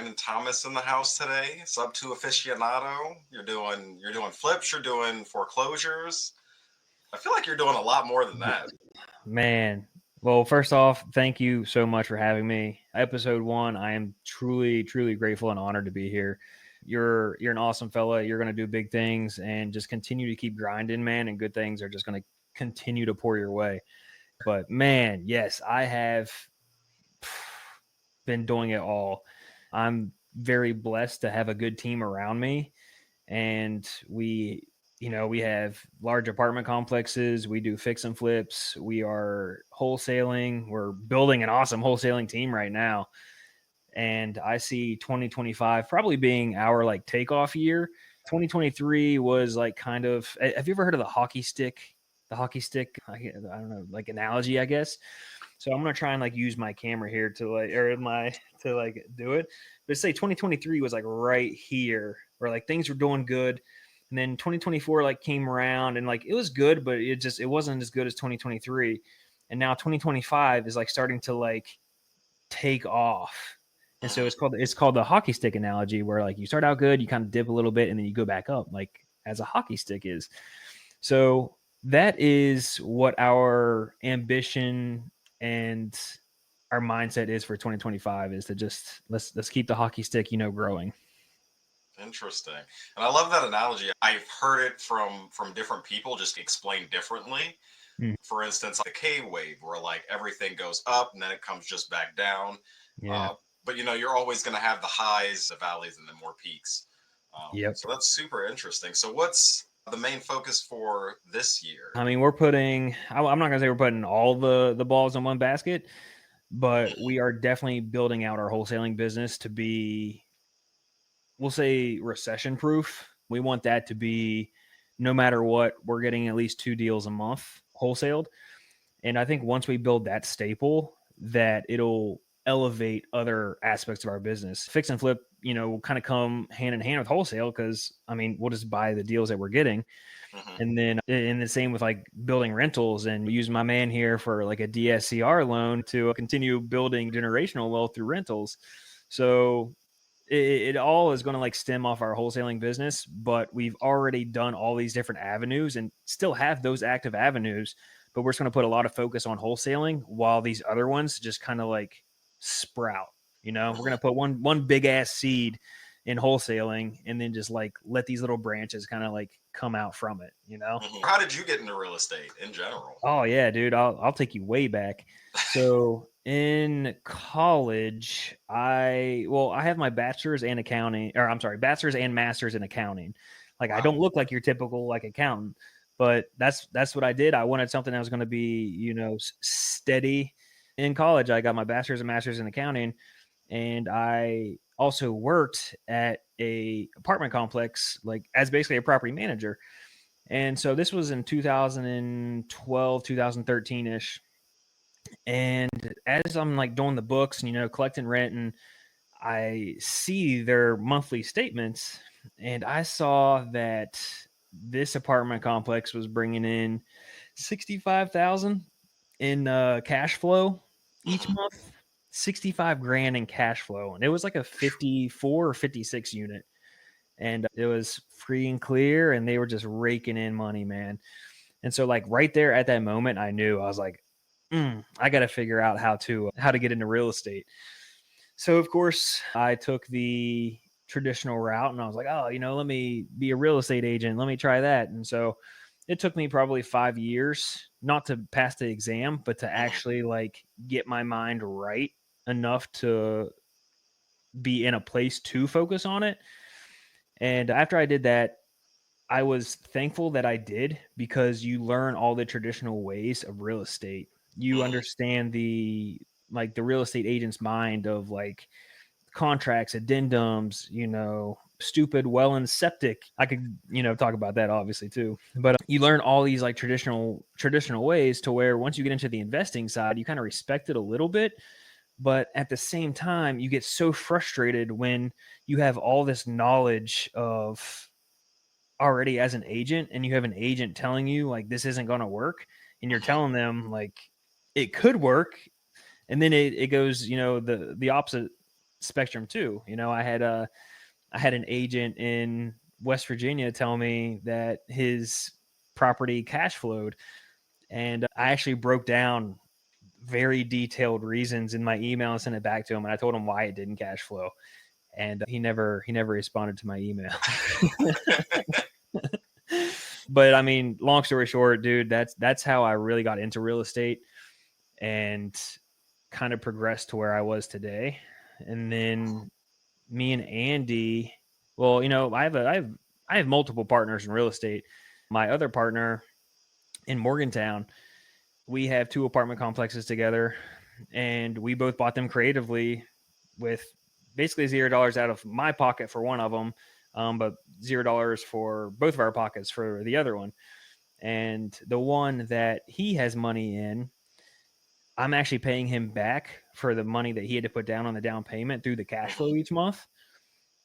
Brandon Thomas in the house today. Sub to aficionado. You're doing flips. You're doing foreclosures. I feel like you're doing a lot more than that. Man, well, first off, thank you so much for having me. Episode 1, I am truly, truly grateful and honored to be here. You're an awesome fella. You're going to do big things and just continue to keep grinding, man, and good things are just going to continue to pour your way. But man, yes, I have been doing it all. I'm very blessed to have a good team around me, and we have large apartment complexes. We do fix and flips. We are wholesaling. We're building an awesome wholesaling team right now, and I see 2025 probably being our like takeoff year. 2023 was like kind of, have you ever heard of the hockey stick, I don't know, like analogy, I guess. So I'm gonna try and like use my camera here to like, or my to like do it. But say 2023 was like right here, where like things were doing good, and then 2024 like came around and like it was good, but it wasn't as good as 2023. And now 2025 is like starting to like take off. And so Mhm. it's called the hockey stick analogy, where like you start out good, you kind of dip a little bit, and then you go back up, like as a hockey stick is. So that is what our ambition and our mindset is for 2025, is to just let's keep the hockey stick, growing. Interesting. And I love that analogy. I've heard it from different people, just explained differently. Mm, For instance, the K wave, where like everything goes up and then it comes just back down. yeah. Uh, but you're always going to have the highs, the valleys, and then more peaks. Yep. So that's super interesting. So what's the main focus for this year? I mean, I'm not gonna say we're putting all the balls in one basket, but we are definitely building out our wholesaling business to be, we'll say, recession proof. We want that to be, no matter what, we're getting at least 2 deals a month wholesaled. And I think once we build that staple, that it'll elevate other aspects of our business. Fix and flip, will kind of come hand in hand with wholesale, because I mean, we'll just buy the deals that we're getting. Mhm. And then in the same with like building rentals, and use my man here for like a DSCR loan to continue building generational wealth through rentals. So it all is going to like stem off our wholesaling business, but we've already done all these different avenues and still have those active avenues, but we're just going to put a lot of focus on wholesaling while these other ones just kind of like sprout. We're going Mhm. to put one big ass seed in wholesaling, and then just like let these little branches kind of like come out from it. Mhm. How did you get into real estate in general? Oh yeah, dude. I'll take you way back. So in college, I have my bachelor's and accounting, or I'm sorry, bachelor's and master's in accounting. Like I Wow. don't look like your typical like accountant, but that's what I did. I wanted something that was going to be, steady. In college, I got my bachelor's and master's in accounting, and I also worked at a apartment complex like as basically a property manager. And so this was in 2012, 2013 ish. And as I'm like doing the books and, collecting rent, and I see their monthly statements, and I saw that this apartment complex was bringing in 65,000 in cash flow each Mhm. month. 65 grand in cash flow. And it was like a 54 or 56 unit, and it was free and clear, and they were just raking in money, man. And so like right there at that moment, I knew, I was like, I got to figure out how to get into real estate. So of course I took the traditional route, and I was like, oh, let me be a real estate agent. Let me try that. And so it took me probably 5 years, not to pass the exam, but to Mhm. actually like get my mind right enough to be in a place to focus on it. And after I did that, I was thankful that I did, because you learn all the traditional ways of real estate. You Mhm. understand the real estate agent's mind of like contracts, addendums, stupid well and septic. I could, talk about that obviously too. But you learn all these like traditional ways, to where once you get into the investing side, you kind of respect it a little bit. But at the same time, you get so frustrated when you have all this knowledge of already as an agent, and you have an agent telling you like this isn't going to work, and you're Mhm. telling them like it could work, and then it goes, the opposite spectrum too. I had an agent in West Virginia tell me that his property cash flowed, and I actually broke down very detailed reasons in my email and sent it back to him, and I told him why it didn't cash flow, and he never responded to my email. But I mean, long story short, dude, that's how I really got into real estate and kind of progressed to where I was today. And then me and Andy, well, I have multiple partners in real estate. My other partner in Morgantown, we have two apartment complexes together, and we both bought them creatively with basically $0 out of my pocket for one of them, but $0 for both of our pockets for the other one. And the one that he has money in, I'm actually paying him back for the money that he had to put down on the down payment through the cash flow each month.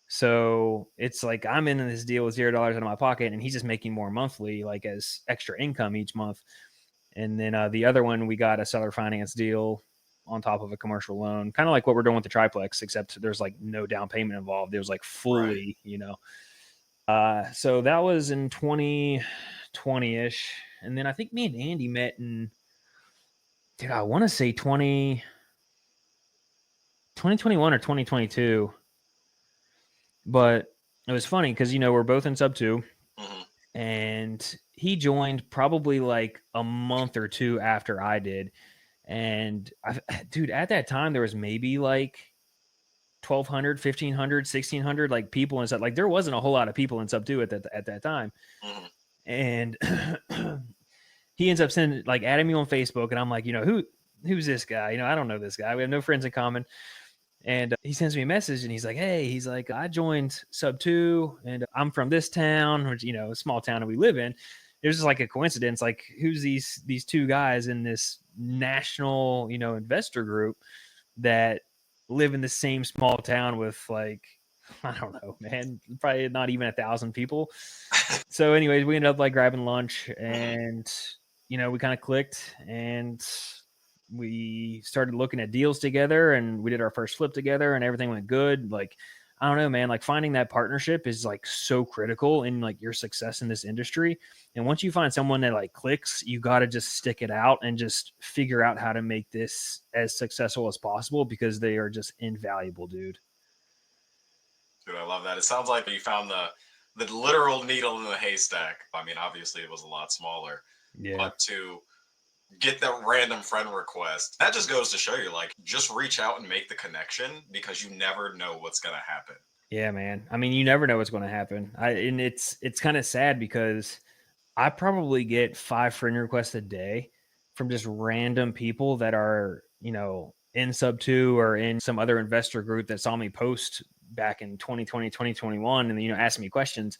So it's like I'm in this deal with $0 out of my pocket, and he's just making more monthly, like as extra income each month. And then the other one, we got a seller finance deal on top of a commercial loan, kind of like what we're doing with the triplex, except there's like no down payment involved. It was like Right. fully, So that was in 2020 ish, and then I think me and Andy met in, dude, I want to say 2021 or 2022, but it was funny because we're both in sub two, Hmm. and he joined probably like a month or two after I did. And dude, at that time there was maybe like 1,200, 1,500, 1,600 like people and stuff. Like there wasn't a whole lot of people in sub two at that time. Hmm. And he ends up sending, like, adding me on Facebook, and I'm like, who's this guy? I don't know this guy. We have no friends in common. And he sends me a message, and he's like, hey, he's like, I joined sub two, and I'm from this town, which, a small town that we live in. It was just like a coincidence. Like, who's these two guys in this national, investor group that live in the same small town with, like, I don't know, man, probably not even 1,000 people. So anyways, we ended up like grabbing lunch, Hmm. and we kind of clicked, and we started looking at deals together, and we did our first flip together, and everything went good. Like, I don't know, man, like finding that partnership is like so critical in like your success in this industry. And once you find someone that like clicks, you got to just stick it out and just figure out how to make this as successful as possible, because they are just invaluable, dude. Dude, I love that. It sounds like you found the literal needle in the haystack. I mean, obviously it was a lot smaller, Yeah. but to get that random friend request, that just goes to show you, like, just reach out and make the connection because you never know what's gonna happen. Yeah, man. I mean, you never know what's going to happen. And it's kind of sad because I probably get 5 friend requests a day from just random people that are, in sub two or in some other investor group that saw me post back in 2020, 2021, and, ask me questions.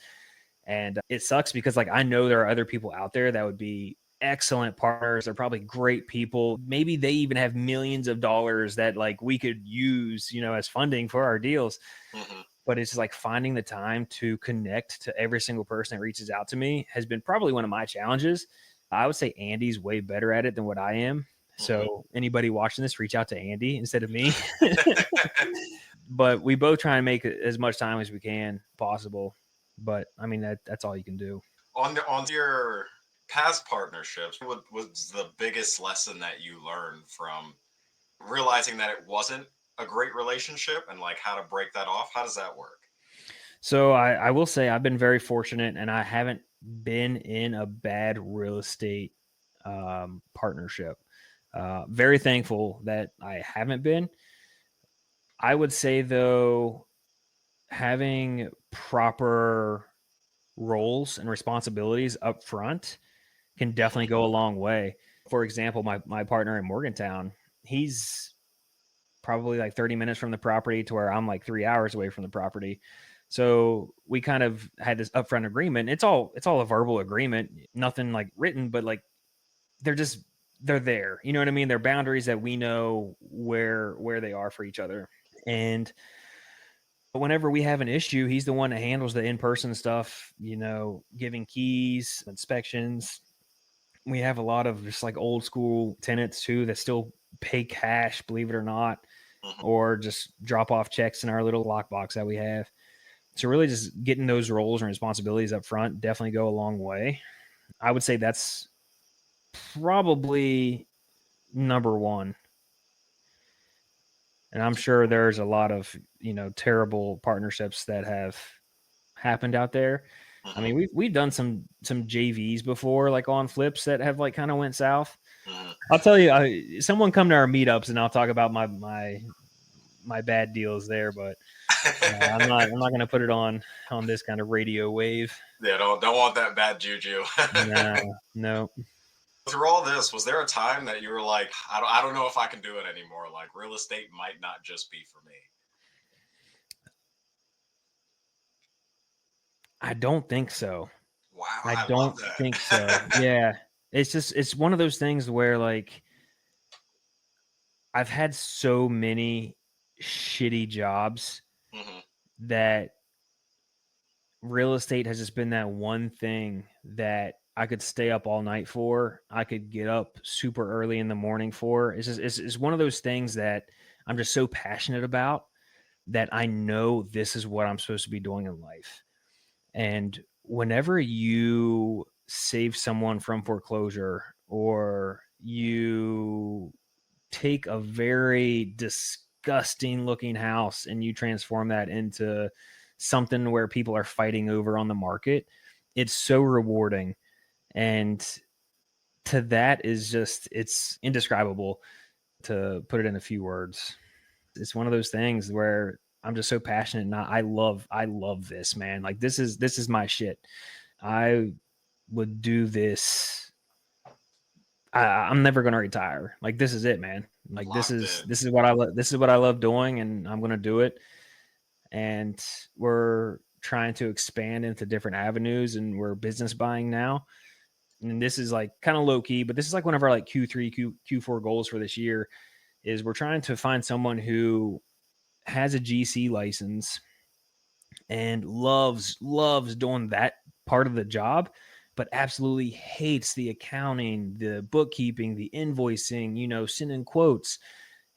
And it sucks because, like, I know there are other people out there that would be excellent partners. They're probably great people. Maybe they even have millions of dollars that, like, we could use, as funding for our deals. Hmm. But it's like finding the time to connect to every single person that reaches out to me has been probably one of my challenges. I would say Andy's way better at it than what I am. Hmm. So anybody watching this, reach out to Andy instead of me. But we both try and make as much time as we can possible. But I mean, that's all you can do. On your past partnerships, what was the biggest lesson that you learned from realizing that it wasn't a great relationship, and like how to break that off? How does that work? So I will say I've been very fortunate, and I haven't been in a bad real estate partnership. Very thankful that I haven't been. I would say, though, having proper roles and responsibilities up front can definitely Hmm. go a long way. For example, my partner in Morgantown, he's probably like 30 minutes from the property to where I'm like 3 hours away from the property. So we kind of had this upfront agreement. It's all a verbal agreement, nothing like written, but like they're just they're there. You know what I mean? They're boundaries that we know where they are for each other. And whenever we have an issue, he's the one that handles the in-person stuff, giving keys, inspections. We have a lot of just like old school tenants too that still pay cash, believe it or not. Mhm. or just drop off checks in our little lockbox that we have. So really just getting those roles and responsibilities up front definitely go a long way. I would say that's probably number one. And I'm sure there's a lot of, terrible partnerships that have happened out there. I Mhm. mean, we've done some JVs before, like on flips that have like kind of went south. Mhm. I'll tell you, someone come to our meetups and I'll talk about my bad deals there, but I'm not going to put it on this kind of radio wave. Yeah, don't want that bad juju. No, no. Through all this, was there a time that you were like, I don't know if I can do it anymore? Like real estate might not just be for me. I don't think so. Wow, I I love don't think so. that. Yeah. It's one of those things where like I've had so many shitty jobs Mhm. that real estate has just been that one thing that I could stay up all night for. I could get up super early in the morning for. It's one of those things that I'm just so passionate about that I know this is what I'm supposed to be doing in life. And whenever you save someone from foreclosure or you take a very disgusting looking house and you transform that into something where people are fighting over on the market, it's so rewarding. And to that is just, it's indescribable to put it in a few words. It's one of those things where I'm just so passionate and I love this, man. Like this is my shit. I would do this. I'm never going to retire. Like this is it, man. Like this Locked is in. this is what I this is what I love doing, and I'm going to do it. And we're trying to expand into different avenues, and we're business buying now. And this is like kind of low key, but this is like one of our like Q3, Q4 goals for this year. Is we're trying to find someone who has a GC license and loves doing that part of the job, but absolutely hates the accounting, the bookkeeping, the invoicing, sending quotes.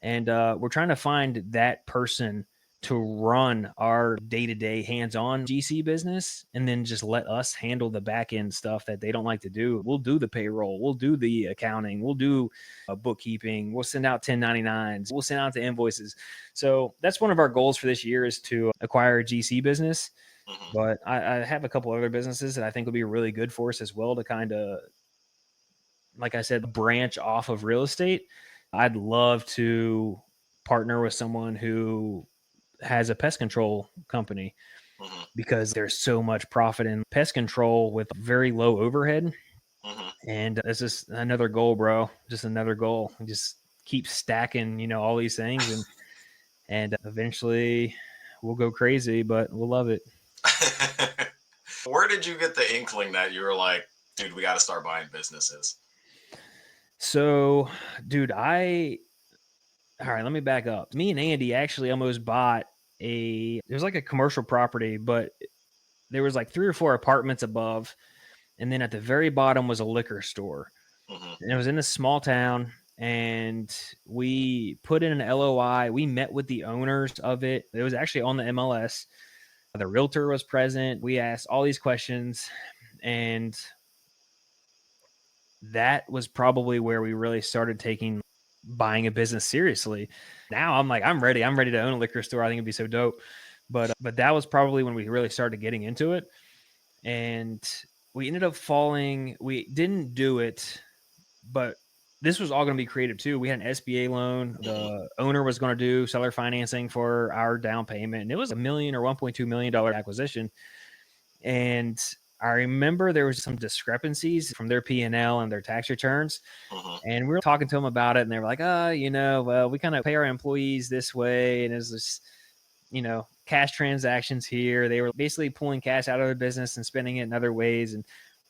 And we're trying to find that person to run our day-to-day hands-on GC business and then just let us handle the back end stuff that they don't like to do. We'll do the payroll, we'll do the accounting, we'll do bookkeeping, we'll send out 1099s, we'll send out the invoices. So that's one of our goals for this year, is to acquire a GC business. Mhm. But I have a couple other businesses that I think will be really good for us as well, to kind of, like I said, branch off of real estate. I'd love to partner with someone who has a pest control company, Mhm. because there's so much profit in pest control with very low overhead. Mhm. And it's just another goal, bro. Just another goal. Just keep stacking, all these things, and eventually we'll go crazy, but we'll love it. Where did you get the inkling that you were like, dude, we got to start buying businesses? So, dude, all right, let me back up. Me and Andy actually almost bought it was like a commercial property, but there was like 3 or 4 apartments above, and then at the very bottom was a liquor store. Mhm. And it was in a small town, and we put in an LOI. We met with the owners of it. It was actually on the MLS. The realtor was present. We asked all these questions, and that was probably where we really started taking buying a business seriously. Now I'm like, I'm ready. I'm ready to own a liquor store. I think it'd be so dope. But that was probably when we really started getting into it. And we ended up falling. We didn't do it, but this was all going to be creative too. We had an SBA loan. Mhm. The owner was going to do seller financing for our down payment, and it was $1 million or $1.2 million acquisition. And I remember there was some discrepancies from their P&L and their tax returns. Mhm. And we were talking to them about it, and they were like, well, we kind of pay our employees this way. And it's this, cash transactions here. They were basically pulling cash out of their business and spending it in other ways. And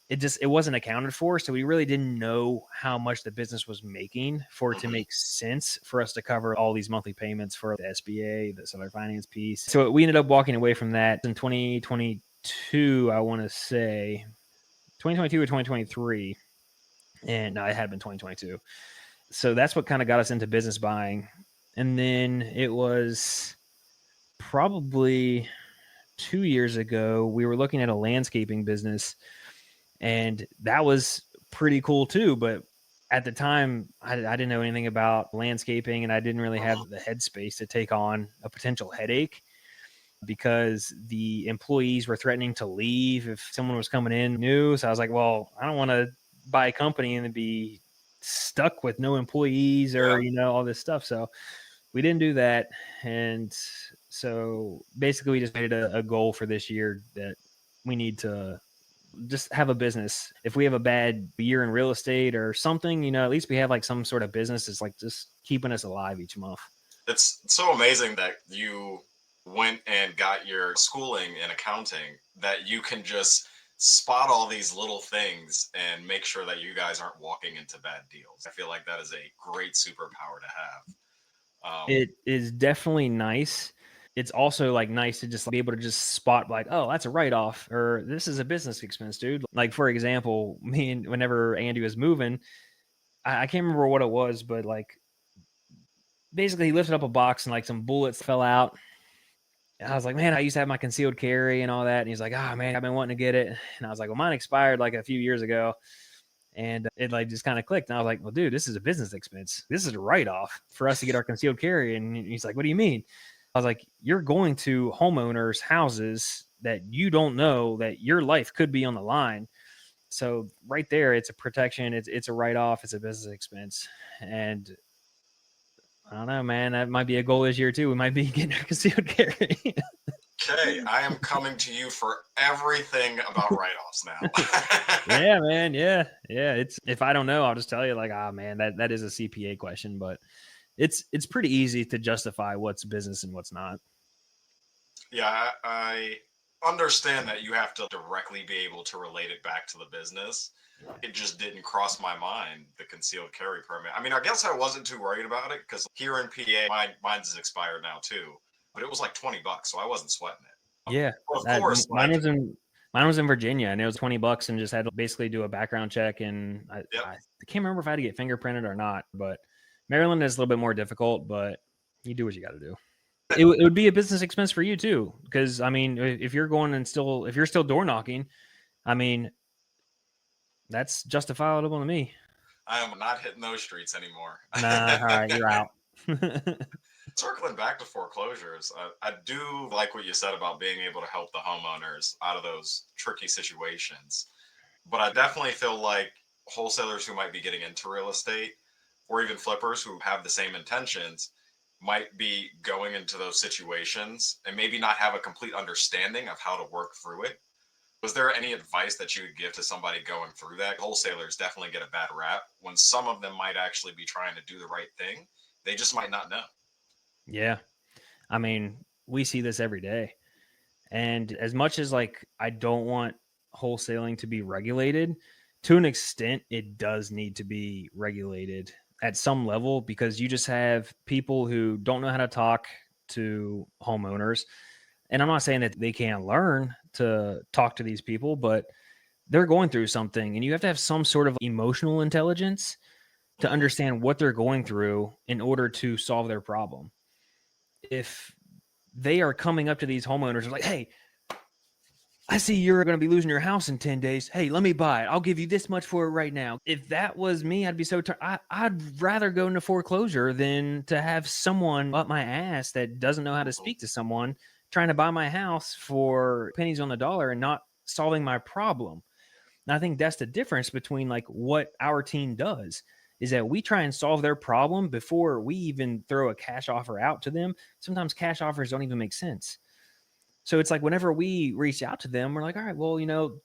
it wasn't accounted for. So we really didn't know how much the business was making for it to Mhm. make sense for us to cover all these monthly payments for the SBA, the seller finance piece. So we ended up walking away from that in 2022, I want to say 2022 or 2023. And no, it had been 2022. So that's what kind of got us into business buying. And then it was probably 2 years ago, we were looking at a landscaping business, and that was pretty cool too. But at the time, I didn't know anything about landscaping, and I didn't really have Mhm. the headspace to take on a potential headache because the employees were threatening to leave if someone was coming in new. So I was like, well, I don't want to buy a company and be stuck with no employees Yeah. or, all this stuff. So we didn't do that. And so basically we just made it a goal for this year that we need to just have a business. If we have a bad year in real estate or something, at least we have like some sort of business that's like just keeping us alive each month. It's so amazing that you went and got your schooling in accounting, that you can just spot all these little things and make sure that you guys aren't walking into bad deals. I feel like that is a great superpower to have. It is definitely nice. It's also like nice to just be able to just spot like, oh, that's a write off or this is a business expense, dude. Like for example, me and whenever Andy was moving, I can't remember what it was, but like basically he lifted up a box and like some bullets fell out. And I was like, man, I used to have my concealed carry and all that. And he's like, ah, man, I've been wanting to get it. And I was like, well, mine expired like a few years ago. And it like just kind of clicked. And I was like, well, dude, this is a business expense. This is a write off for us to get our concealed carry. And he's like, what do you mean? I was like, you're going to homeowners' houses that you don't know that your life could be on the line. So right there, it's a protection. It's a write off. It's a business expense. And I don't know, man. That might be a goal this year too. We might be getting our concealed carry. Okay, I am coming to you for everything about write-offs now. Yeah, man. Yeah. It's if I don't know, I'll just tell you like, ah, man, that is a CPA question, but it's pretty easy to justify what's business and what's not. Yeah, I understand that you have to directly be able to relate it back to the business. It just didn't cross my mind, the concealed carry permit. I mean, I guess I wasn't too worried about it because here in PA, mine's is expired now too, but it was like $20, so I wasn't sweating it. Yeah, Of that course, mine like, was in Virginia, and it was $20, and just had to basically do a background check, and yep. I can't remember if I had to get fingerprinted or not. But Maryland is a little bit more difficult, but you do what you got to do. It would be a business expense for you too, because I mean, if you're going and still if you're still door knocking, I mean, that's justifiable to me. I am not hitting those streets anymore. Nah, all right, you're out. Circling back to foreclosures, I do like what you said about being able to help the homeowners out of those tricky situations. But I definitely feel like wholesalers who might be getting into real estate, or even flippers who have the same intentions, might be going into those situations and maybe not have a complete understanding of how to work through it. Was there any advice that you would give to somebody going through that? Wholesalers definitely get a bad rap when some of them might actually be trying to do the right thing. They just might not know. Yeah, I mean, we see this every day. And as much as like I don't want wholesaling to be regulated, to an extent, it does need to be regulated at some level because you just have people who don't know how to talk to homeowners. And I'm not saying that they can't learn to talk to these people, but they're going through something and you have to have some sort of emotional intelligence to Mhm. understand what they're going through in order to solve their problem. If they are coming up to these homeowners like, hey, I see you're going to be losing your house in 10 days. Hey, let me buy it. I'll give you this much for it right now. If that was me, I'd be so I'd rather go into foreclosure than to have someone up my ass that doesn't know how to Mhm. speak to someone trying to buy my house for pennies on the dollar and not solving my problem. And I think that's the difference between like what our team does is that we try and solve their problem before we even throw a cash offer out to them. Sometimes cash offers don't even make sense. So it's like whenever we reach out to them, we're like, all right, well,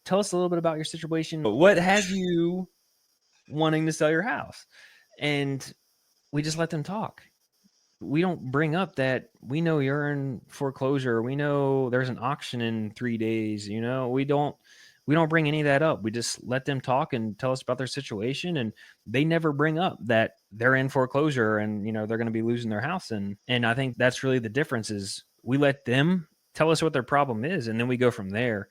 tell us a little bit about your situation. What has you wanting to sell your house? And we just let them talk. We don't bring up that we know you're in foreclosure. We know there's an auction in 3 days. We don't bring any of that up. We just let them talk and tell us about their situation. And they never bring up that they're in foreclosure and they're going to be losing their house. And I think that's really the difference is we let them tell us what their problem is, and then we go from there.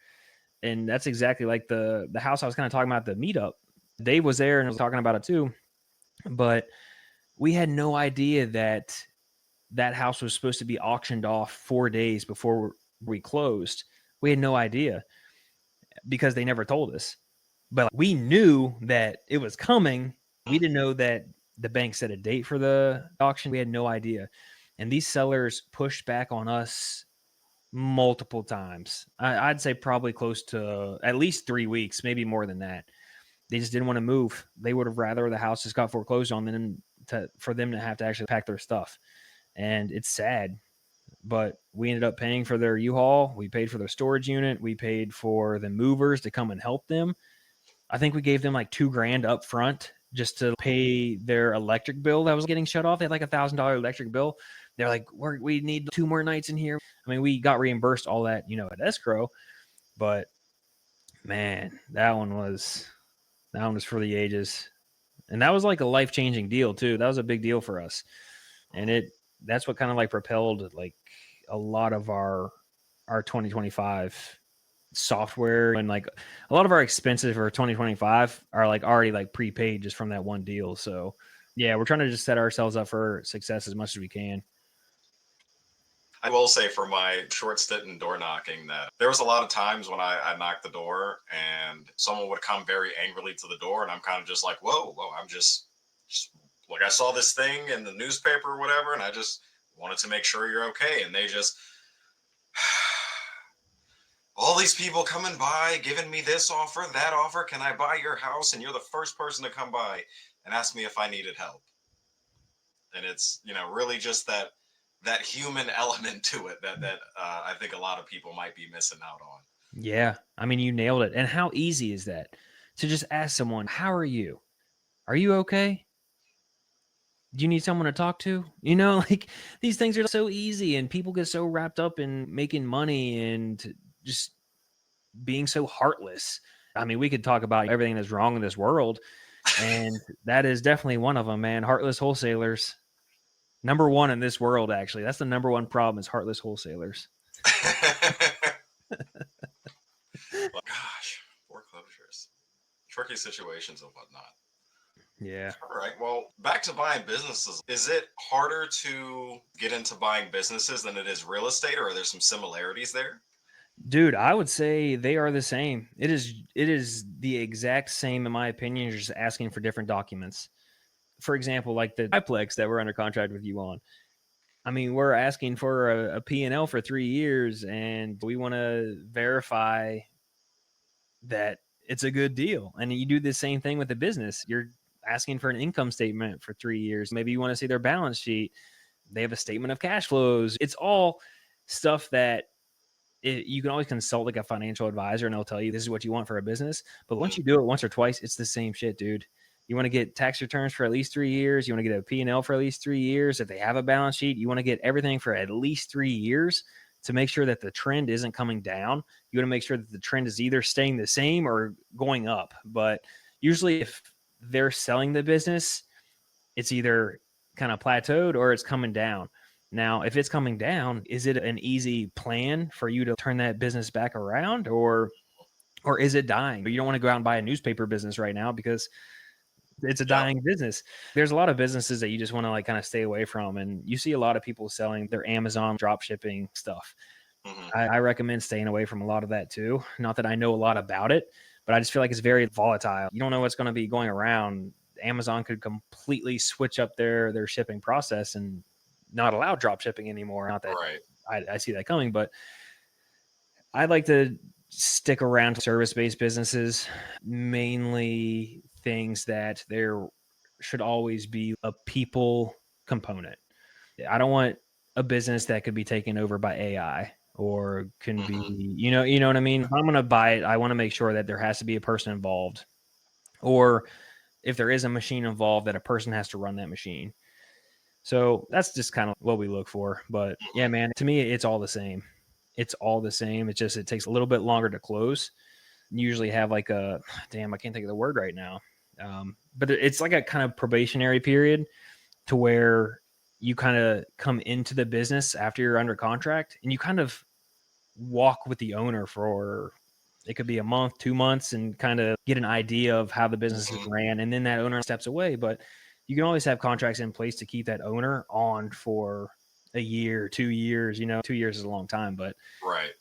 And that's exactly like the house I was kind of talking about at the meetup. Dave was there and was talking about it too, but we had no idea that that house was supposed to be auctioned off 4 days before we closed. We had no idea because they never told us. But we knew that it was coming. We didn't know that the bank set a date for the auction. We had no idea. And these sellers pushed back on us multiple times. I'd say probably close to at least 3 weeks, maybe more than that. They just didn't want to move. They would have rather the house just got foreclosed on than for them to have to actually pack their stuff. And it's sad, but we ended up paying for their U-Haul. We paid for their storage unit. We paid for the movers to come and help them. I think we gave them like $2,000 up front just to pay their electric bill that was getting shut off. They had like $1,000 electric bill. They're like, we need 2 more nights in here. I mean, we got reimbursed all that, at escrow, but man, that one was for the ages. And that was like a life-changing deal too. That was a big deal for us. And that's what kind of like propelled like a lot of our 2025 software, and like a lot of our expenses for 2025 are like already like prepaid just from that one deal. So yeah, we're trying to just set ourselves up for success as much as we can. I will say for my short stint in door knocking that there was a lot of times when I knocked the door and someone would come very angrily to the door, and I'm kind of just like, whoa, I'm just like, I saw this thing in the newspaper or whatever, and I just wanted to make sure you're okay. And they just, all these people coming by, giving me this offer, that offer. Can I buy your house? And you're the first person to come by and ask me if I needed help. And it's, really just that human element to it that I think a lot of people might be missing out on. Yeah, I mean, you nailed it. And how easy is that to just ask someone, "How are you? Are you okay? Do you need someone to talk to?" Like these things are so easy, and people get so wrapped up in making money and just being so heartless. I mean, we could talk about everything that's wrong in this world, and that is definitely one of them, man. Heartless wholesalers. Number one in this world, actually. That's the number one problem is heartless wholesalers. Well, gosh, foreclosures, tricky situations and whatnot. Yeah. All right. Well, back to buying businesses. Is it harder to get into buying businesses than it is real estate, or are there some similarities there? Dude, I would say they are the same. It is the exact same in my opinion. You're just asking for different documents. For example, like the triplex that we're under contract with you on. I mean, we're asking for a P&L for 3 years, and we want to verify that it's a good deal. And you do the same thing with the business. You're asking for an income statement for 3 years. Maybe you want to see their balance sheet. They have a statement of cash flows. It's all stuff that you can always consult like a financial advisor, and they'll tell you this is what you want for a business. But once you do it once or twice, it's the same shit, dude. You want to get tax returns for at least 3 years. You want to get a P&L for at least 3 years. If they have a balance sheet, you want to get everything for at least 3 years to make sure that the trend isn't coming down. You want to make sure that the trend is either staying the same or going up. But usually if they're selling the business, it's either kind of plateaued or it's coming down. Now, if it's coming down, is it an easy plan for you to turn that business back around, or is it dying? You don't want to go out and buy a newspaper business right now because it's a Yep. dying business. There's a lot of businesses that you just want to like kind of stay away from, and you see a lot of people selling their Amazon drop shipping stuff. Mm-hmm. I recommend staying away from a lot of that too. Not that I know a lot about it, but I just feel like it's very volatile. You don't know what's going to be going around. Amazon could completely switch up their shipping process and not allow drop shipping anymore. Not that Right. I see that coming, but I'd like to stick around to service-based businesses, mainly things that there should always be a people component. I don't want a business that could be taken over by AI or can be, Mm-hmm. you know what I mean? If I'm going to buy it, I want to make sure that there has to be a person involved, or if there is a machine involved, that a person has to run that machine. So that's just kind of what we look for. But yeah, Mm-hmm. man, to me, it's all the same. It's all the same. It's just, it takes a little bit longer to close. You usually have like a, damn, I can't think of the word right now. But it's like a kind of probationary period to where you kind of come into the business after you're under contract, and you kind of walk with the owner for, it could be a month, 2 months, and kind of get an idea of how the business is Mm-hmm. ran. And then that owner steps away. But you can always have contracts in place to keep that owner on for a year, 2 years. 2 years is a long time, but Right.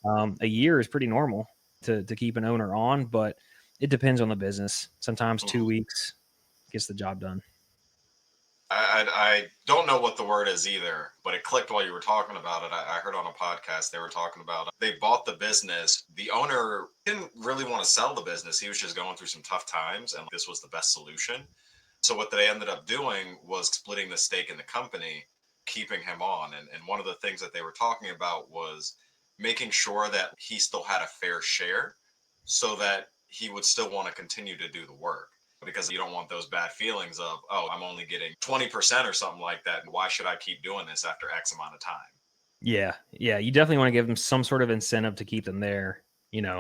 a year is pretty normal to keep an owner on. But it depends on the business. Sometimes Mhm. 2 weeks gets the job done. I don't know what the word is either, but it clicked while you were talking about it. I heard on a podcast they were talking about they bought the business. The owner didn't really want to sell the business. He was just going through some tough times, and this was the best solution. So what they ended up doing was splitting the stake in the company, keeping him on. And one of the things that they were talking about was making sure that he still had a fair share so that he would still want to continue to do the work, because you don't want those bad feelings of, oh, I'm only getting 20% or something like that. Why should I keep doing this after X amount of time? Yeah, yeah, you definitely want to give them some sort of incentive to keep them there,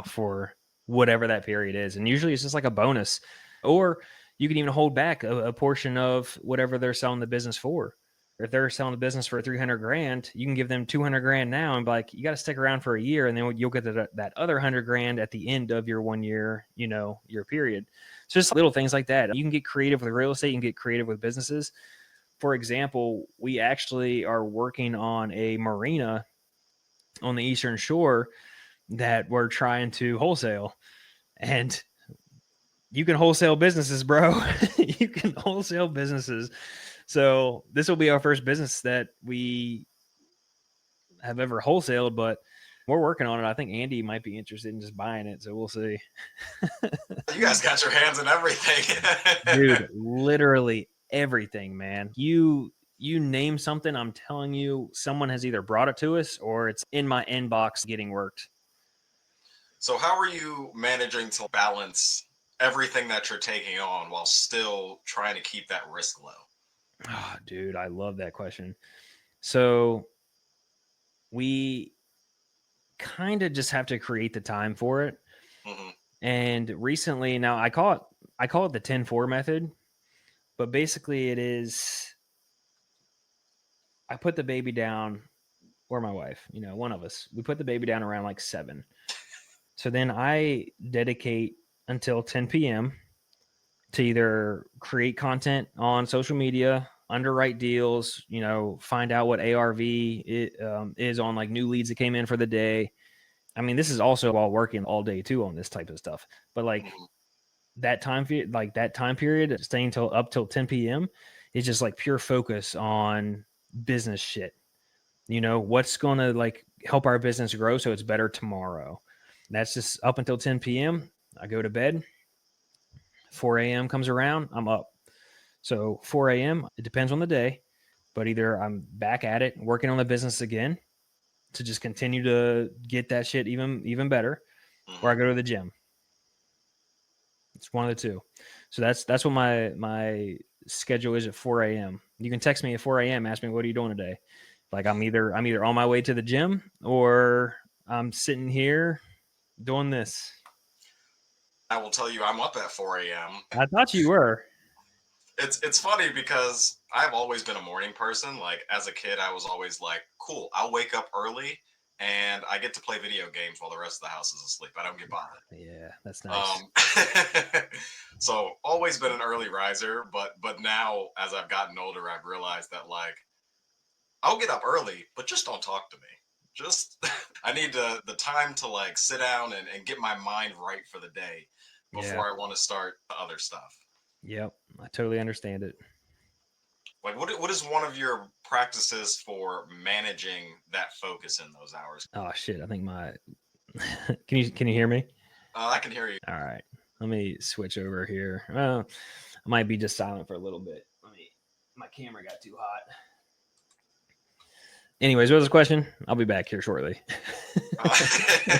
for whatever that period is. And usually it's just like a bonus, or you can even hold back a portion of whatever they're selling the business for. If they're selling the business for 300 grand, you can give them 200 grand now and be like, you got to stick around for a year, and then you'll get that other 100 grand at the end of your 1 year, your period. So just little things like that. You can get creative with real estate, you can get creative with businesses. For example, we actually are working on a marina on the Eastern Shore that we're trying to wholesale. And you can wholesale businesses, bro. You can wholesale businesses. So this will be our first business that we have ever wholesaled, but we're working on it. I think Andy might be interested in just buying it. So we'll see. You guys got your hands in everything. Dude, literally everything, man. You name something, I'm telling you, someone has either brought it to us or it's in my inbox getting worked. So, how are you managing to balance everything that you're taking on while still trying to keep that risk low? Oh, dude, I love that question. So we kind of just have to create the time for it. Hmm. And recently, now I call it the 10-4 method, but basically it is I put the baby down, or my wife, one of us. We put the baby down around like 7. So then I dedicate until 10 p.m. to either create content on social media, underwrite deals, find out what ARV is on like new leads that came in for the day. I mean, this is also while working all day too on this type of stuff. But like Hmm. that time period, staying till up till 10 p.m. is just like pure focus on business shit. What's going to like help our business grow so it's better tomorrow. That's just up until 10 p.m. I go to bed. 4 a.m. comes around, I'm up. So 4 a.m., it depends on the day, but either I'm back at it, working on the business again to just continue to get that shit even better, or I Hmm. go to the gym. It's one of the two. So that's what my schedule is at 4 a.m. You can text me at 4 a.m. Ask me what are you doing today. Like I'm either on my way to the gym or I'm sitting here doing this. I will tell you, I'm up at 4 a.m. I thought you were. It's funny because I've always been a morning person. Like as a kid, I was always like, cool, I'll wake up early and I get to play video games while the rest of the house is asleep. I don't get bothered. Yeah, that's nice. Um, so always been an early riser, but now as I've gotten older, I've realized that like I'll get up early, but just don't talk to me. Just I need the time to like sit down and get my mind right for the day Yeah. before I want to start the other stuff. Yep. I totally understand it. Like what is one of your practices for managing that focus in those hours? Oh shit! I think my can you hear me? I can hear you. All right. Let me switch over here. Well, I might be just silent for a little bit. My camera got too hot. Anyways, what was the question? I'll be back here shortly. Uh,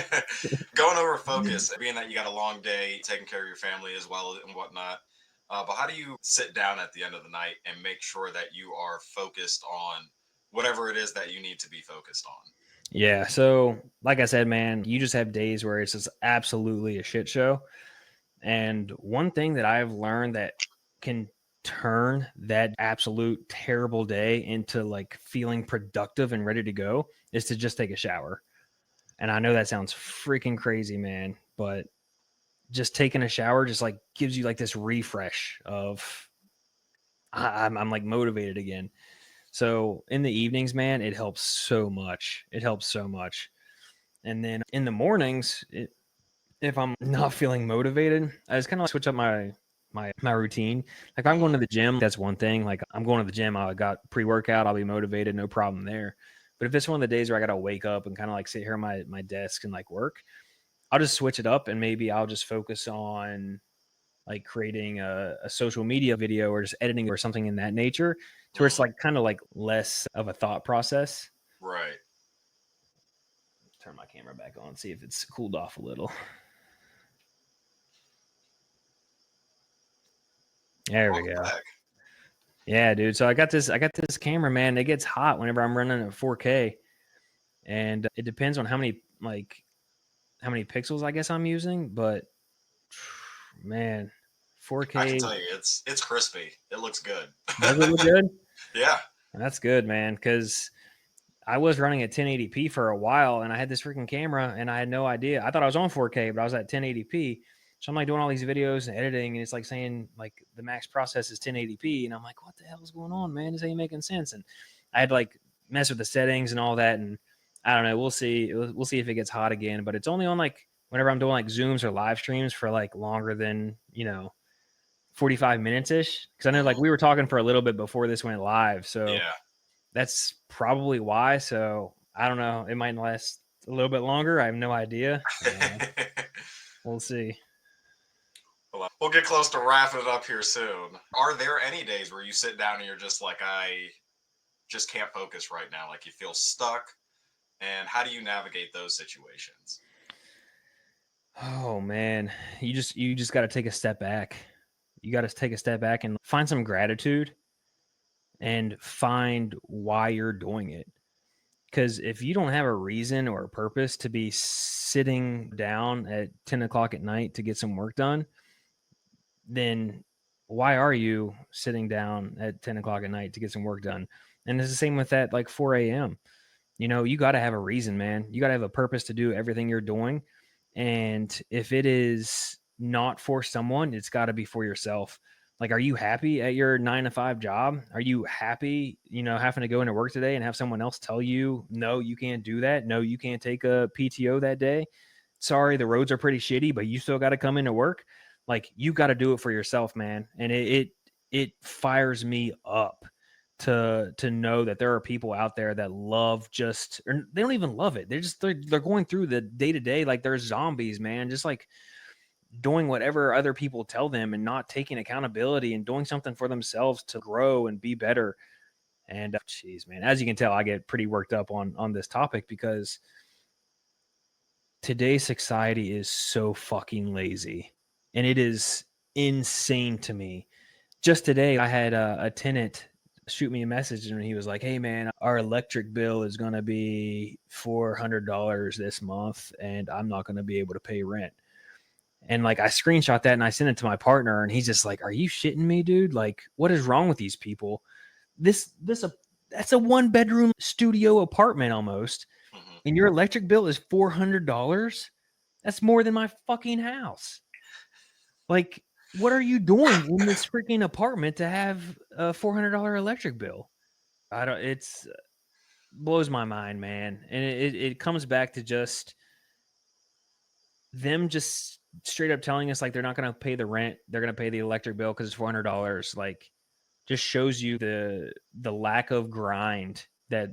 going over focus, being that you got a long day, taking care of your family as well and whatnot. But how do you sit down at the end of the night and make sure that you are focused on whatever it is that you need to be focused on? Yeah. So, like I said, man, you just have days where it's just absolutely a shit show. And one thing that I've learned that can turn that absolute terrible day into like feeling productive and ready to go is to just take a shower. And I know that sounds freaking crazy, man, but just taking a shower just like gives you like this refresh of I'm like motivated again. So in the evenings, man, it helps so much. It helps so much. And then in the mornings, if I'm not feeling motivated, I just kind of switch up my routine. Like if I'm going Hmm. to the gym, that's one thing. Like I'm going to the gym, I got pre-workout, I'll be motivated, no problem there. But if it's one of the days where I got to wake up and kind of like sit here at my desk and like work, I'll just switch it up and maybe I'll just focus on like creating a social media video or just editing or something in that nature to where it's Hmm. like kind of like less of a thought process. Right. Turn my camera back on, see if it's cooled off a little. There we Welcome go. back. Yeah, dude. So I got this camera, man. It gets hot whenever I'm running at 4K, and it depends on how many pixels I guess I'm using. But man, I can 4K, tell you, it's crispy. It looks good. does it look good? Yeah. That's good, man. Because I was running at 1080p for a while, and I had this freaking camera, and I had no idea. I thought I was on 4K, but I was at 1080p. So I'm like doing all these videos and editing, and it's like saying like the max process is 1080p, and I'm like, what the hell is going on, man? This ain't making sense. And I had to like mess with the settings and all that, and I don't know. We'll see. We'll see if it gets hot again. But it's only on like whenever I'm doing like zooms or live streams for like longer than 45 minutes ish. Because I know like Hmm. we were talking for a little bit before this went live, so Yeah. that's probably why. So I don't know. It might last a little bit longer. I have no idea. We'll see. Well, we'll get close to wrapping it up here soon. Are there any days where you sit down and you're just like, I just can't focus right now? Like you feel stuck? And how do you navigate those situations? Oh man, you just got to take a step back. You got to take a step back and find some gratitude and find why you're doing it. Because if you don't have a reason or a purpose to be sitting down at 10 o'clock at night to get some work done, then why are you sitting down at 10 o'clock at night to get some work done? And it's the same with that, like 4 a.m. You got to have a reason, man. You got to have a purpose to do everything you're doing. And if it is not for someone, it's got to be for yourself. Like, are you happy at your 9 to 5 job? Are you happy, having to go into work today and have someone else tell you, no, you can't do that? No, you can't take a PTO that day. Sorry, the roads are pretty shitty, but you still got to come into work. Like, you got to do it for yourself, man. And it fires me up to know that there are people out there that love just, or they don't even love it. They're going through the day to day like they're zombies, man. Just like doing whatever other people tell them and not taking accountability and doing something for themselves to grow and be better. And geez, man, as you can tell, I get pretty worked up on this topic because today's society is so fucking lazy, and it is insane to me. Just today, I had a tenant shoot me a message, and he was like, "Hey, man, our electric bill is going to be $400 this month, and I'm not going to be able to pay rent." And like, I screenshot that and I sent it to my partner, and he's just like, "Are you shitting me, dude? Like, what is wrong with these people? This that's a one bedroom studio apartment almost, Hmm. and your electric bill is $400. That's more than my fucking house. Like, what are you doing in this freaking apartment to have a $400 electric bill?" I don't. It's blows my mind, man, and it comes back to just them just straight up telling us like they're not going to pay the rent, they're going to pay the electric bill because it's $400. Like, just shows you the lack of grind that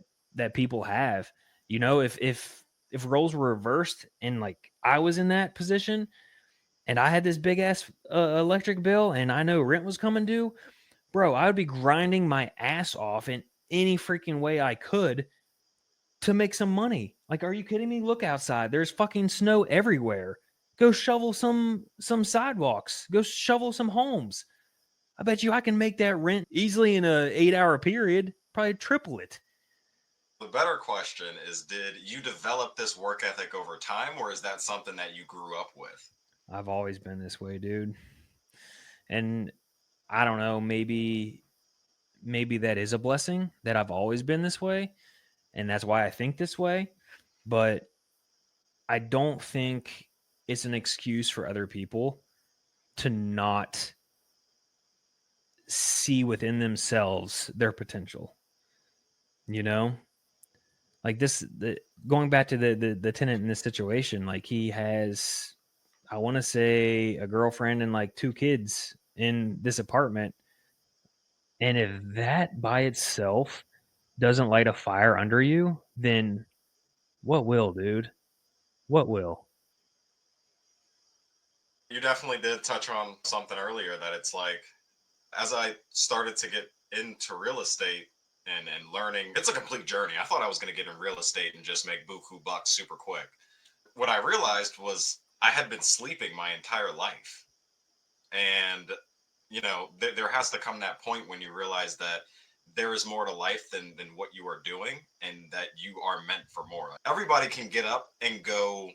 people have. If roles were reversed and like I was in that position and I had this big ass electric bill and I know rent was coming due, bro, I would be grinding my ass off in any freaking way I could to make some money. Like, are you kidding me? Look outside. There's fucking snow everywhere. Go shovel some sidewalks. Go shovel some homes. I bet you I can make that rent easily in a 8 hour period. Probably triple it. The better question is, did you develop this work ethic over time, or is that something that you grew up with? I've always been this way, dude. And I don't know, maybe that is a blessing that I've always been this way, and that's why I think this way. But I don't think it's an excuse for other people to not see within themselves their potential. you know, like going back to the tenant in this situation, like he has, I want to say, a girlfriend and like 2 kids in this apartment. And if that by itself doesn't light a fire under you, then what will, dude? What will? You definitely did touch on something earlier that it's like, as I started to get into real estate and learning, it's a complete journey. I thought I was going to get in real estate and just make buku bucks super quick. What I realized was I had been sleeping my entire life. And, there has to come that point when you realize that there is more to life than what you are doing and that you are meant for more. Everybody can get up and go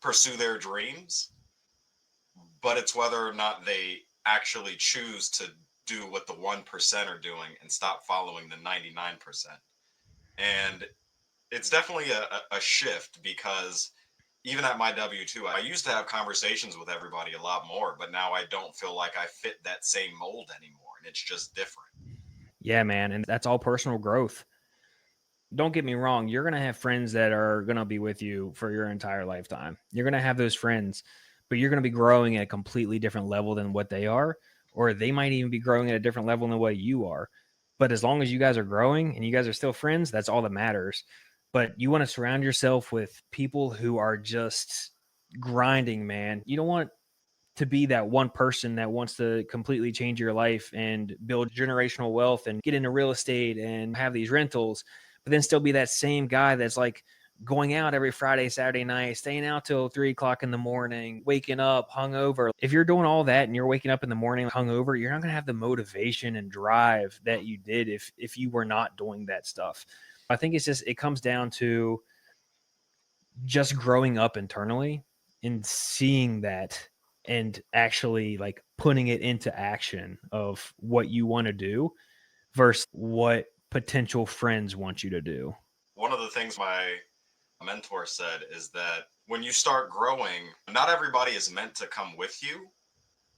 pursue their dreams, but it's whether or not they actually choose to do what the 1% are doing and stop following the 99%. And it's definitely a shift because even at my W-2, I used to have conversations with everybody a lot more, but now I don't feel like I fit that same mold anymore. And it's just different. Yeah, man. And that's all personal growth. Don't get me wrong, you're going to have friends that are going to be with you for your entire lifetime. You're going to have those friends, but you're going to be growing at a completely different level than what they are, or they might even be growing at a different level than what you are. But as long as you guys are growing and you guys are still friends, that's all that matters. But you want to surround yourself with people who are just grinding, man. You don't want to be that one person that wants to completely change your life and build generational wealth and get into real estate and have these rentals, but then still be that same guy that's like going out every Friday, Saturday night, staying out till 3 o'clock in the morning, waking up hungover. If you're doing all that and you're waking up in the morning hungover, you're not going to have the motivation and drive that you did if you were not doing that stuff. I think it comes down to just growing up internally and seeing that and actually like putting it into action of what you want to do versus what potential friends want you to do. One of the things my mentor said is that when you start growing, not everybody is meant to come with you,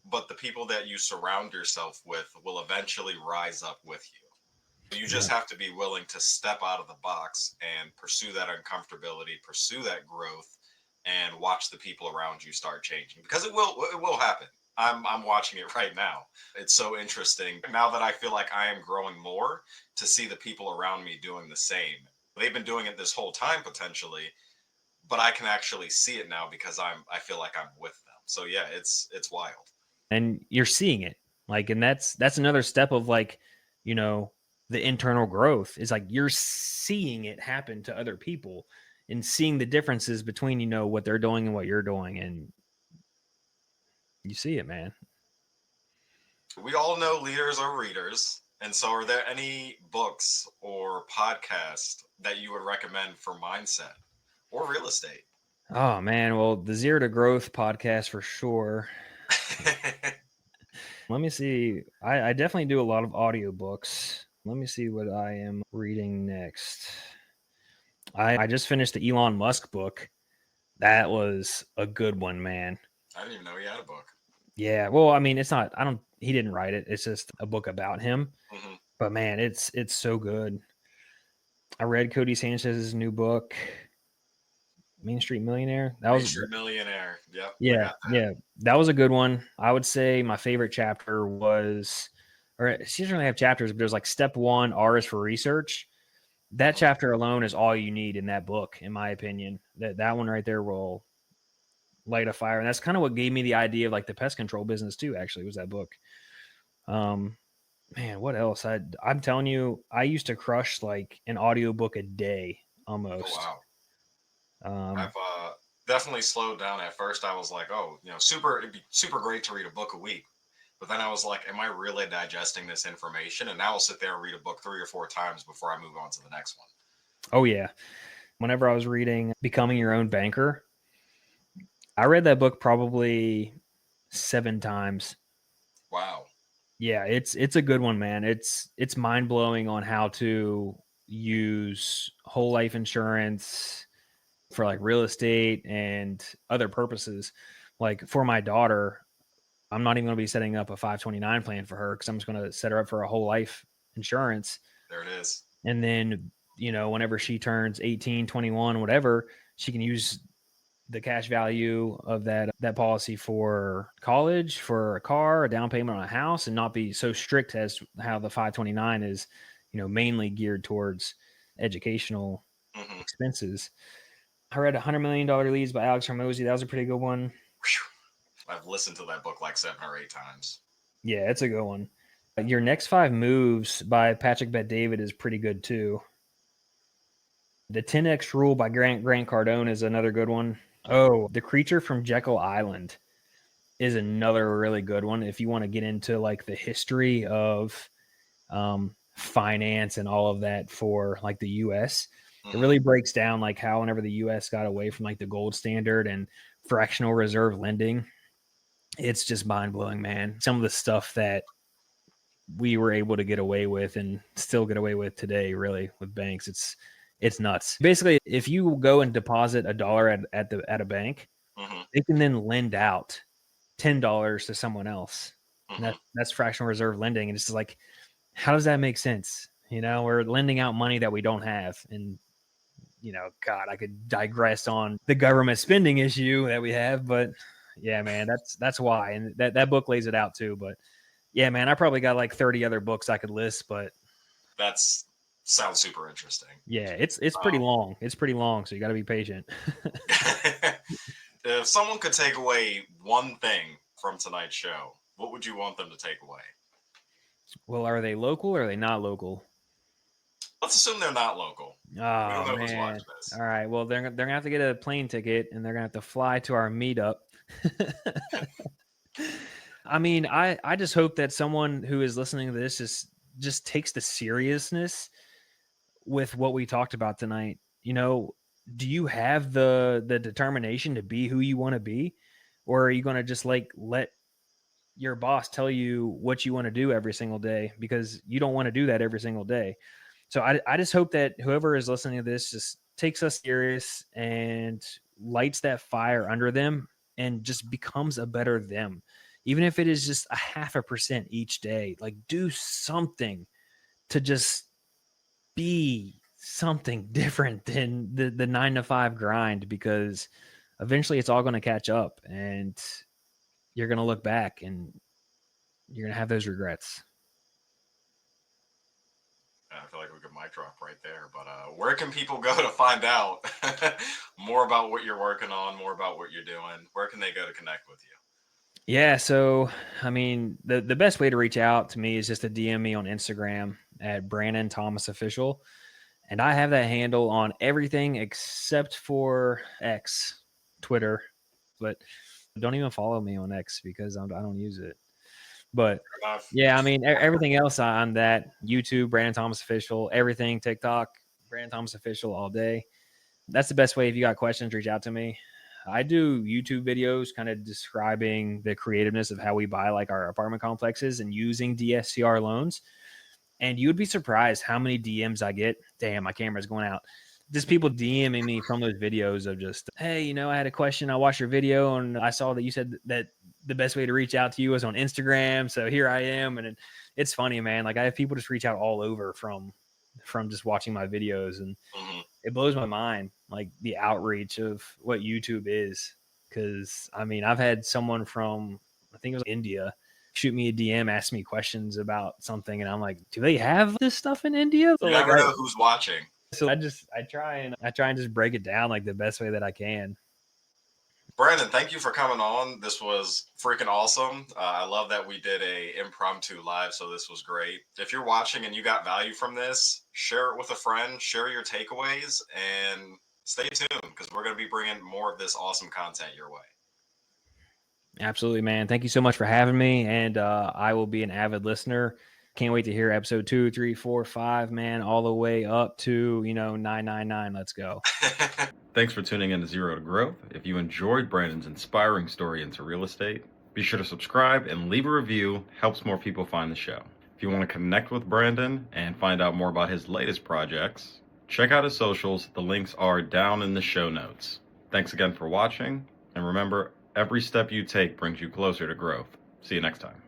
but the people that you surround yourself with will eventually rise up with you. You Yeah. just have to be willing to step out of the box and pursue that uncomfortability, pursue that growth, and watch the people around you start changing because it will happen. I'm watching it right now. It's so interesting now that I feel like I am growing more to see the people around me doing the same. They've been doing it this whole time potentially, but I can actually see it now because I feel like I'm with them. So yeah, it's wild. And you're seeing it. Like, and that's another step of like, you know, the internal growth is like you're seeing it happen to other people and seeing the differences between, what they're doing and what you're doing. And you see it, man. We all know leaders are readers. And so, are there any books or podcasts that you would recommend for mindset or real estate? Oh man, well, the Zero to Growth podcast for sure. Let me see. I definitely do a lot of audiobooks. Let me see what I am reading next. I just finished the Elon Musk book. That was a good one, man. I didn't even know he had a book. Yeah, well, I mean, it's not I don't he didn't write it. It's just a book about him. Hmm. But man, it's so good. I read Cody Sanchez's new book, Main Street Millionaire. That Main was Street Millionaire. Yep, I Yeah, got that. yeah, that was a good one. I would say my favorite chapter was, or she doesn't really have chapters, but there's like step one, R is for research. That Mhm. chapter alone is all you need in that book, in my opinion. That one right there will light a fire, and that's kind of what gave me the idea of like the pest control business too. Actually, was that book. Um, man, what else? I'm telling you, I used to crush like an audiobook a day Oh almost. wow. Um, I've definitely slowed down. At first, I was like, oh, it'd be super great to read a book a week. But then I was like, am I really digesting this information? And now I'll sit there and read a book 3 or 4 times before I move on to the next one. oh yeah, whenever I was reading Becoming Your Own Banker, I read that book probably 7 times. Wow. Yeah, it's a good one, man. It's mind-blowing on how to use whole life insurance for like real estate and other purposes. Like for my daughter, I'm not even going to be setting up a 529 plan for her cuz I'm just going to set her up for a whole life insurance. There it is. And then, whenever she turns 18, 21, whatever, she can use the cash value of that policy for college, for a car, a down payment on a house, and not be so strict as how the 529 is, mainly geared towards educational Hmm. expenses. I read $100 Million Leads by Alex Hormozy. That was a pretty good one. I've listened to that book like 7 or 8 times. Yeah, it's a good one. Your Next Five Moves by Patrick Bet-David is pretty good too. The 10X Rule by Grant Cardone is another good one. Oh, The Creature from Jekyll Island is another really good one if you want to get into like the history of finance and all of that for like the US. It Hmm. really breaks down like how whenever the US got away from like the gold standard and fractional reserve lending, it's just mind blowing, man. Some of the stuff that we were able to get away with and still get away with today, really, with banks, it's nuts. Basically, if you go and deposit $1 at a bank, Hmm. they can then lend out $10 to someone else. And Hmm. that's fractional reserve lending. And it's just like, how does that make sense? We're lending out money that we don't have. And, God, I could digress on the government spending issue that we have, but yeah, man, that's why. And that book lays it out too. But yeah, man, I probably got like 30 other books I could list, but That's sounds super interesting. yeah, it's pretty long. It's pretty long, so you got to be patient. If someone could take away one thing from tonight's show, what would you want them to take away? Well, are they local or are they not local? Let's assume they're not local. We don't Oh know who's man. watching this. All right. Well, they're gonna have to get a plane ticket and they're gonna have to fly to our meetup. I mean, I just hope that someone who is listening to this just takes the seriousness with what we talked about tonight. Do you have the determination to be who you want to be, or are you going to just like let your boss tell you what you want to do every single day because you don't want to do that every single day? So I just hope that whoever is listening to this just takes us serious and lights that fire under them and just becomes a better them. Even if it is just a 0.5% each day, like do something to just be something different than the 9 to 5 grind, because eventually it's all going to catch up and you're going to look back and you're going to have those regrets. I feel like we could mic drop right there. But where can people go to find out more about what you're working on, more about what you're doing? Where can they go to connect with you? Yeah, so I mean, the best way to reach out to me is just to DM me on Instagram at Brandon Thomas Official, and I have that handle on everything except for X, Twitter, but don't even follow me on X because I don't use it. But Fair enough. yeah, I mean, everything else on that YouTube, Brandon Thomas Official, everything TikTok, Brandon Thomas Official all day. That's the best way. If you got questions, reach out to me. I do YouTube videos kind of describing the creativeness of how we buy like our apartment complexes and using DSCR loans. And you would be surprised how many DMs I get. Damn, my camera's going out. Just people DMing me from those videos of just, hey, I had a question. I watched your video and I saw that you said that the best way to reach out to you was on Instagram. So here I am. And it's funny, man. Like I have people just reach out all over from just watching my videos, and Hmm. it blows my mind, like the outreach of what YouTube is. Cause I mean, I've had someone from, I think it was India, shoot me a DM, ask me questions about something. And I'm like, do they have this stuff in India? So You like, never know who's watching. I try and just break it down like the best way that I can. Brandon, thank you for coming on. This was freaking awesome. I love that we did a impromptu live, so this was great. If you're watching and you got value from this, share it with a friend, share your takeaways, and stay tuned because we're going to be bringing more of this awesome content your way. Absolutely, man. Thank you so much for having me. And I will be an avid listener. Can't wait to hear episode 2, 3, 4, 5, man, all the way up to, 999. Let's go. Thanks for tuning in to Zero to Growth. If you enjoyed Brandon's inspiring story into real estate, be sure to subscribe and leave a review. Helps more people find the show. If you want to connect with Brandon and find out more about his latest projects, check out his socials. The links are down in the show notes. Thanks again for watching, and remember, every step you take brings you closer to growth. See you next time.